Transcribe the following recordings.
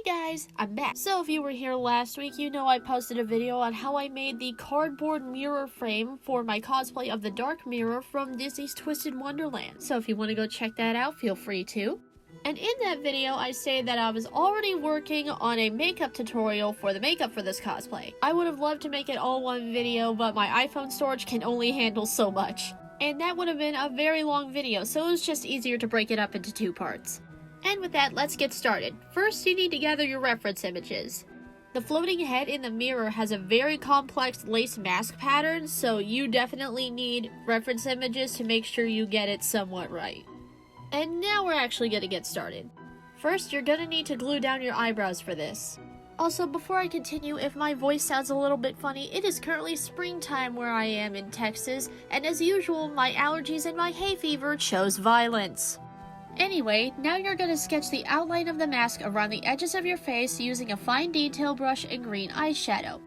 guys, I'm back. So if you were here last week, you know I posted a video on how I made the cardboard mirror frame for my cosplay of the Dark Mirror from Disney's Twisted Wonderland. So if you want to go check that out, feel free to. And in that video, I stated that I was already working on a makeup tutorial for the makeup for this cosplay. I would have loved to make it all one video, but my iPhone storage can only handle so much. And that would have been a very long video, so it was just easier to break it up into 2 parts. And with that, let's get started. First, you need to gather your reference images. The floating head in the mirror has a very complex lace mask pattern, so you definitely need reference images to make sure you get it somewhat right. And now we're actually gonna get started. First, you're gonna need to glue down your eyebrows for this. Also, before I continue, if my voice sounds a little bit funny, it is currently springtime where I am in Texas, and as usual, my allergies and my hay fever chose violence. Anyway, now you're going to sketch the outline of the mask around the edges of your face using a fine detail brush and green eyeshadow,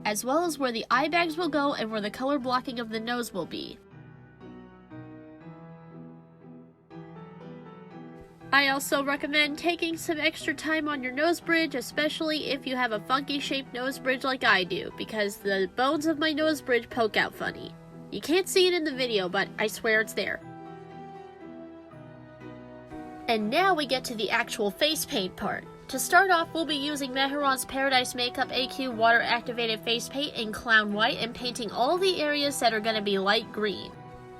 as well as where the eye bags will go and where the color blocking of the nose will be. I also recommend taking some extra time on your nose bridge, especially if you have a funky shaped nose bridge like I do, because the bones of my nose bridge poke out funny. You can't see it in the video, but I swear it's there. And now we get to the actual face paint part. To start off, we'll be using Mehron's Paradise Makeup AQ Water Activated Face Paint in Clown White and painting all the areas that are going to be light green.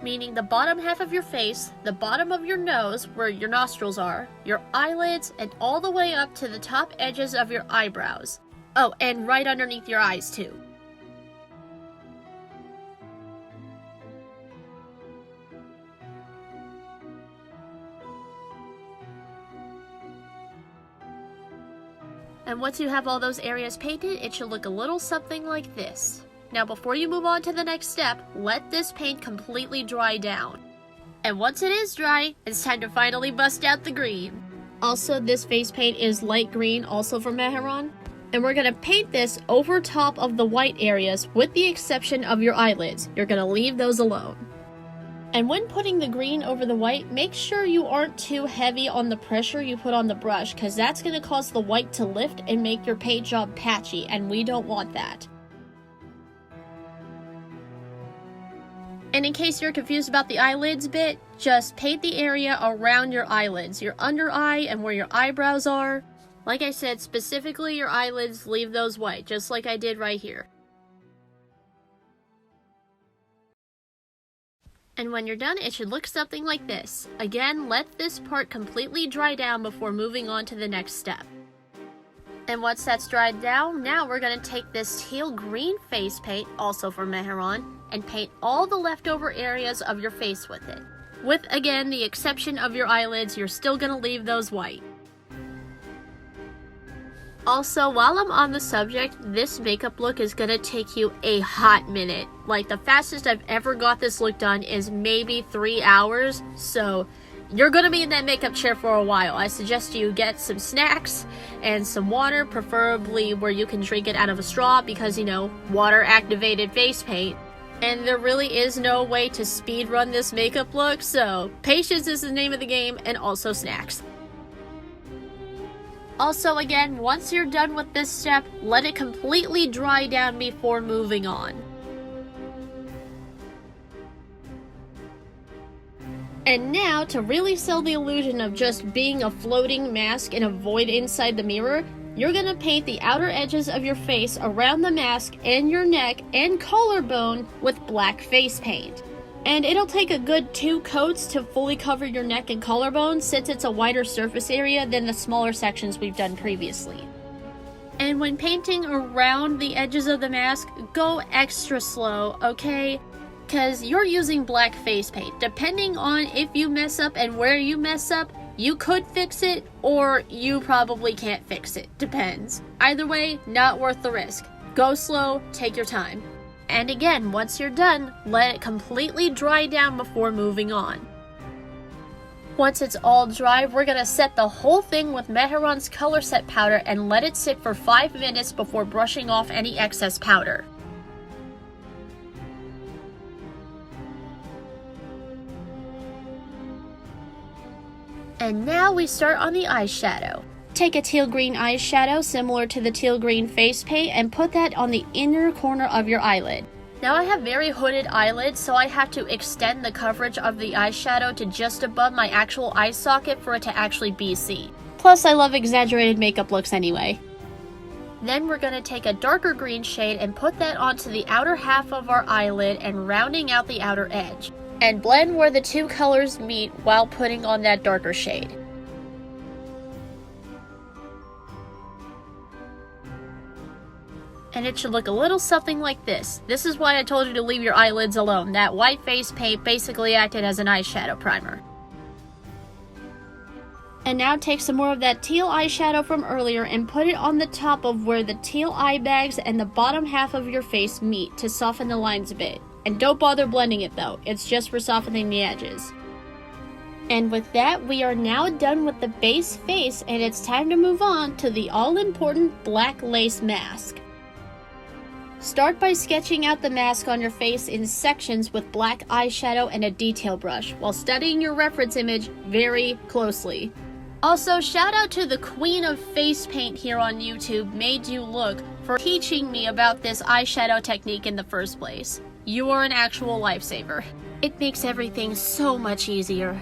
Meaning the bottom half of your face, the bottom of your nose, where your nostrils are, your eyelids, and all the way up to the top edges of your eyebrows. Oh, and right underneath your eyes too. And once you have all those areas painted, it should look a little something like this. Now before you move on to the next step, let this paint completely dry down. And once it is dry, it's time to finally bust out the green. Also, this face paint is light green, also from Mehron. And we're going to paint this over top of the white areas with the exception of your eyelids. You're going to leave those alone. And when putting the green over the white, make sure you aren't too heavy on the pressure you put on the brush, because that's going to cause the white to lift and make your paint job patchy, and we don't want that. And in case you're confused about the eyelids bit, just paint the area around your eyelids, your under eye and where your eyebrows are. Like I said, specifically your eyelids, leave those white, just like I did right here. And when you're done, it should look something like this. Again, let this part completely dry down before moving on to the next step. And once that's dried down, now we're going to take this teal green face paint, also from Mehron, and paint all the leftover areas of your face with it. With, again, the exception of your eyelids, you're still going to leave those white. Also, while I'm on the subject, this makeup look is gonna take you a hot minute. Like, the fastest I've ever got this look done is maybe 3 hours, so you're gonna be in that makeup chair for a while. I suggest you get some snacks and some water, preferably where you can drink it out of a straw because, you know, water-activated face paint. And there really is no way to speed run this makeup look, so patience is the name of the game, and also snacks. Also, again, once you're done with this step, let it completely dry down before moving on. And now, to really sell the illusion of just being a floating mask in a void inside the mirror, you're gonna paint the outer edges of your face around the mask and your neck and collarbone with black face paint. And it'll take a good 2 coats to fully cover your neck and collarbone since it's a wider surface area than the smaller sections we've done previously. And when painting around the edges of the mask, go extra slow, okay? Because you're using black face paint. Depending on if you mess up and where you mess up, you could fix it or you probably can't fix it. Depends. Either way, not worth the risk. Go slow, take your time. And again, once you're done, let it completely dry down before moving on. Once it's all dry, we're going to set the whole thing with Mehron's Color Set powder and let it sit for 5 minutes before brushing off any excess powder. And now we start on the eyeshadow. Take a teal green eyeshadow similar to the teal green face paint and put that on the inner corner of your eyelid. Now I have very hooded eyelids, so I have to extend the coverage of the eyeshadow to just above my actual eye socket for it to actually be seen. Plus, I love exaggerated makeup looks anyway. Then we're going to take a darker green shade and put that onto the outer half of our eyelid and rounding out the outer edge. And blend where the two colors meet while putting on that darker shade. And it should look a little something like this. This is why I told you to leave your eyelids alone. That white face paint basically acted as an eyeshadow primer. And now take some more of that teal eyeshadow from earlier and put it on the top of where the teal eye bags and the bottom half of your face meet to soften the lines a bit. And don't bother blending it though, it's just for softening the edges. And with that, we are now done with the base face and it's time to move on to the all-important black lace mask. Start by sketching out the mask on your face in sections with black eyeshadow and a detail brush, while studying your reference image very closely. Also, shout out to the queen of face paint here on YouTube, Made You Look, for teaching me about this eyeshadow technique in the first place. You are an actual lifesaver. It makes everything so much easier.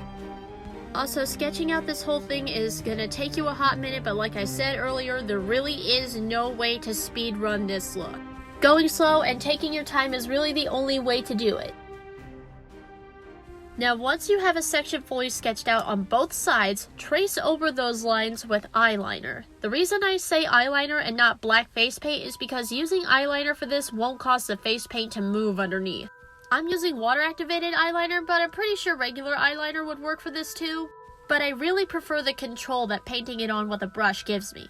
Also, sketching out this whole thing is gonna take you a hot minute, but like I said earlier, there really is no way to speed run this look. Going slow and taking your time is really the only way to do it. Now once you have a section fully sketched out on both sides, trace over those lines with eyeliner. The reason I say eyeliner and not black face paint is because using eyeliner for this won't cause the face paint to move underneath. I'm using water activated eyeliner, but I'm pretty sure regular eyeliner would work for this too. But I really prefer the control that painting it on with a brush gives me.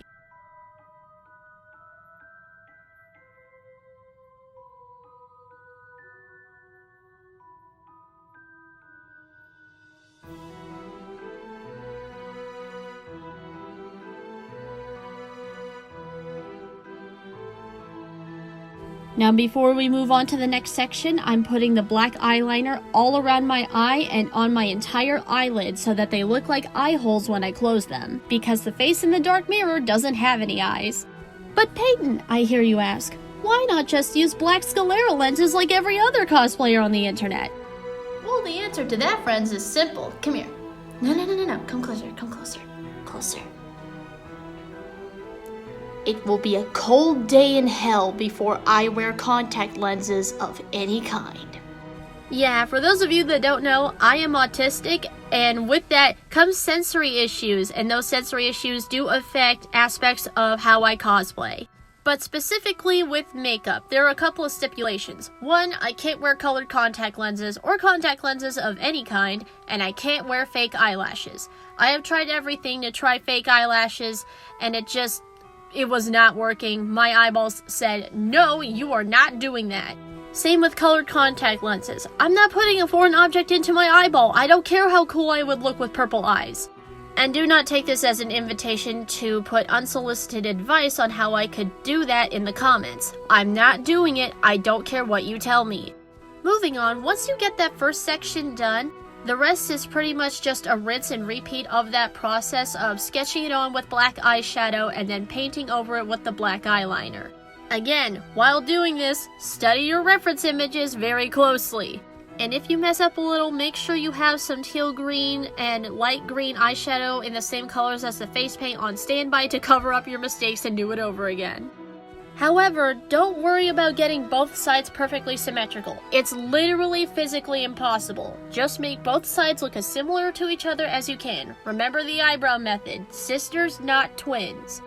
Now before we move on to the next section, I'm putting the black eyeliner all around my eye and on my entire eyelid so that they look like eye holes when I close them, because the face in the dark mirror doesn't have any eyes. But Peyton, I hear you ask, why not just use black sclera lenses like every other cosplayer on the internet? Well, the answer to that, friends, is simple. Come here. No. Come closer, Closer. It will be a cold day in hell before I wear contact lenses of any kind. Yeah, for those of you that don't know, I am autistic, and with that comes sensory issues, and those sensory issues do affect aspects of how I cosplay. But specifically with makeup, there are a couple of stipulations. One, I can't wear colored contact lenses or contact lenses of any kind, and I can't wear fake eyelashes. I have tried everything to try fake eyelashes, and it was not working. My eyeballs said, no, you are not doing that. Same with colored contact lenses. I'm not putting a foreign object into my eyeball. I don't care how cool I would look with purple eyes. And do not take this as an invitation to put unsolicited advice on how I could do that in the comments. I'm not doing it. I don't care what you tell me. Moving on, once you get that first section done, the rest is pretty much just a rinse and repeat of that process of sketching it on with black eyeshadow and then painting over it with the black eyeliner. Again, while doing this, study your reference images very closely. And if you mess up a little, make sure you have some teal green and light green eyeshadow in the same colors as the face paint on standby to cover up your mistakes and do it over again. However, don't worry about getting both sides perfectly symmetrical. It's literally physically impossible. Just make both sides look as similar to each other as you can. Remember the eyebrow method. Sisters, not twins.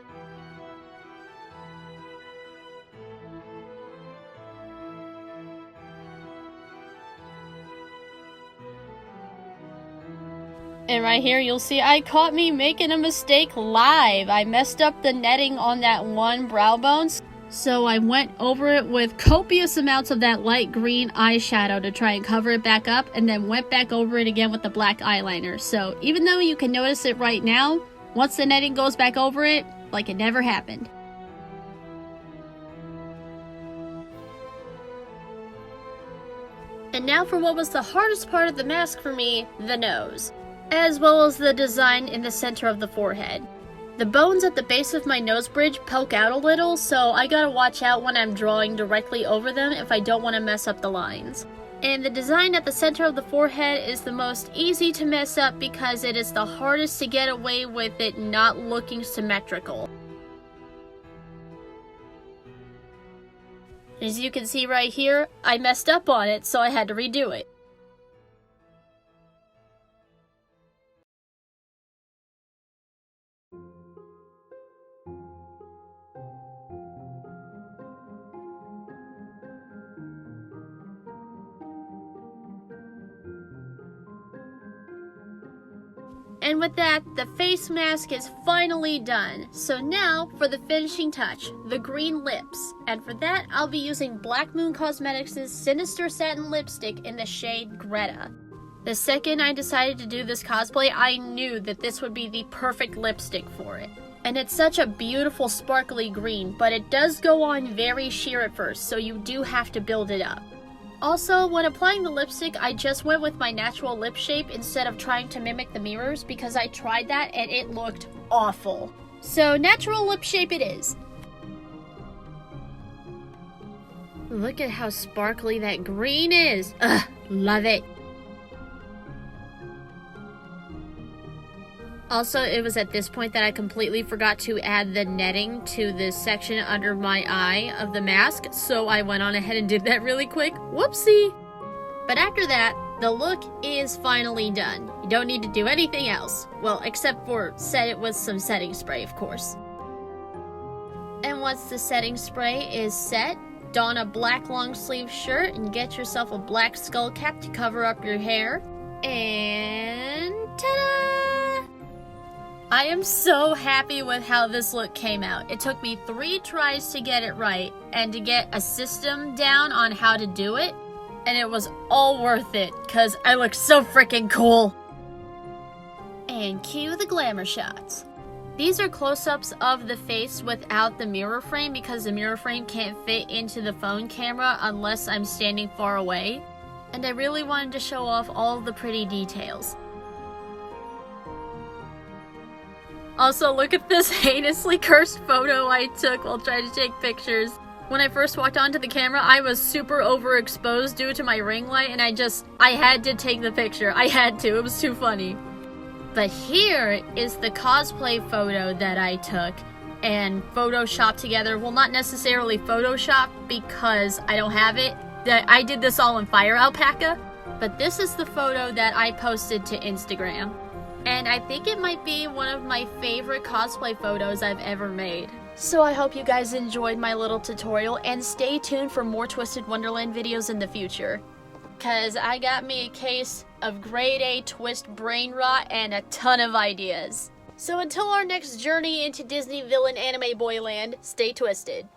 And right here, you'll see I caught me making a mistake live. I messed up the netting on that one brow bone. So I went over it with copious amounts of that light green eyeshadow to try and cover it back up, and then went back over it again with the black eyeliner. So even though you can notice it right now, once the netting goes back over it, like it never happened. And now for what was the hardest part of the mask for me, the nose. as well as the design in the center of the forehead. The bones at the base of my nose bridge poke out a little, so I gotta watch out when I'm drawing directly over them if I don't want to mess up the lines. And the design at the center of the forehead is the most easy to mess up because it is the hardest to get away with it not looking symmetrical. As you can see right here, I messed up on it, so I had to redo it. And with that, the face mask is finally done. So now, for the finishing touch, the green lips. And for that, I'll be using Black Moon Cosmetics' Sinister Satin Lipstick in the shade Greta. The second I decided to do this cosplay, I knew that this would be the perfect lipstick for it. And it's such a beautiful sparkly green, but it does go on very sheer at first, so you do have to build it up. Also, when applying the lipstick, I just went with my natural lip shape instead of trying to mimic the mirrors because I tried that and it looked awful. So, natural lip shape it is. Look at how sparkly that green is. Ugh, love it. Also, it was at this point that I completely forgot to add the netting to the section under my eye of the mask, so I went on ahead and did that really quick. Whoopsie! But after that, the look is finally done. You don't need to do anything else. Well, except for set it with some setting spray, of course. And once the setting spray is set, don a black long sleeve shirt and get yourself a black skull cap to cover up your hair. And ta-da! I am so happy with how this look came out. It took me 3 tries to get it right and to get a system down on how to do it, and it was all worth it because I look so freaking cool. And cue the glamour shots. These are close-ups of the face without the mirror frame because the mirror frame can't fit into the phone camera unless I'm standing far away, and I really wanted to show off all of the pretty details. Also, look at this heinously cursed photo I took while trying to take pictures. When I first walked onto the camera, I was super overexposed due to my ring light, and I had to take the picture. I had to. It was too funny. But here is the cosplay photo that I took and photoshopped together. Well, not necessarily Photoshop because I don't have it. I did this all in Fire Alpaca. But this is the photo that I posted to Instagram. And I think it might be one of my favorite cosplay photos I've ever made. So I hope you guys enjoyed my little tutorial, and stay tuned for more Twisted Wonderland videos in the future. Cause I got me a case of grade A twist brain rot and a ton of ideas. So until our next journey into Disney villain anime boyland, stay twisted.